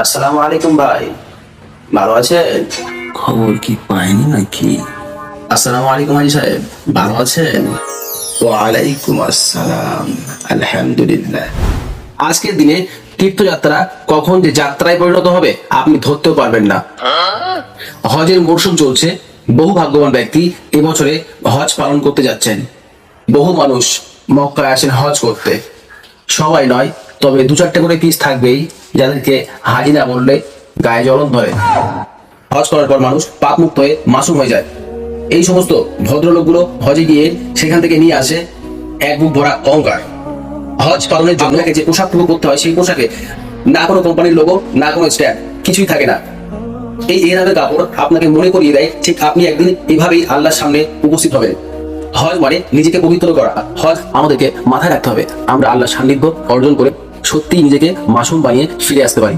আসসালামু আলাইকুম ভাই, ভালো আছেন? খবর কি পায়নি নাকি? আসসালামু আলাইকুম হাজি সাহেব, ভালো আছেন? ওয়ালাইকুম আসসালাম, আলহামদুলিল্লাহ। আজকের দিনে তীর্থযাত্রা কখন যে যাত্রায় পরিণত হবে আপনি ধরতেও পারবেন না। হজের মরশুম চলছে, বহু ভাগ্যবান ব্যক্তি এবছরে হজ পালন করতে যাচ্ছেন। বহু মানুষ মক্কায় আসেন হজ করতে, সবাই নয়, তবে দু চারটে করে পিস থাকবেই যাদেরকে হাজি না বললে গায়ে জ্বলন ধরে। হজ করার পর মানুষ পাপ মুক্ত হয়ে মাসুম হয়ে যায়। এই সমস্ত ভদ্রলোকগুলো হজে গিয়ে সেখান থেকে নিয়ে আসে এক বুক ভরা অহংকার। হজ পালনের জন্য যে পোশাকটুকু করতে হয়, সেই পোশাকে না কোনো কোম্পানির লোগো, না কোনো স্ট্যাম্প, কিছুই থাকে না। এই এরামের কাপড় আপনাকে মনে করিয়ে দেয় ঠিক আপনি একদিন এভাবেই আল্লাহর সামনে উপস্থিত হবেন। হজ মানে নিজেকে পবিত্র করা। হজ আমাদেরকে মাথায় রাখতে হবে আমরা আল্লাহর সান্নিধ্য অর্জন করে সত্যিই নিজেকে মাসুম বানিয়ে ফিরে আসতে পারি।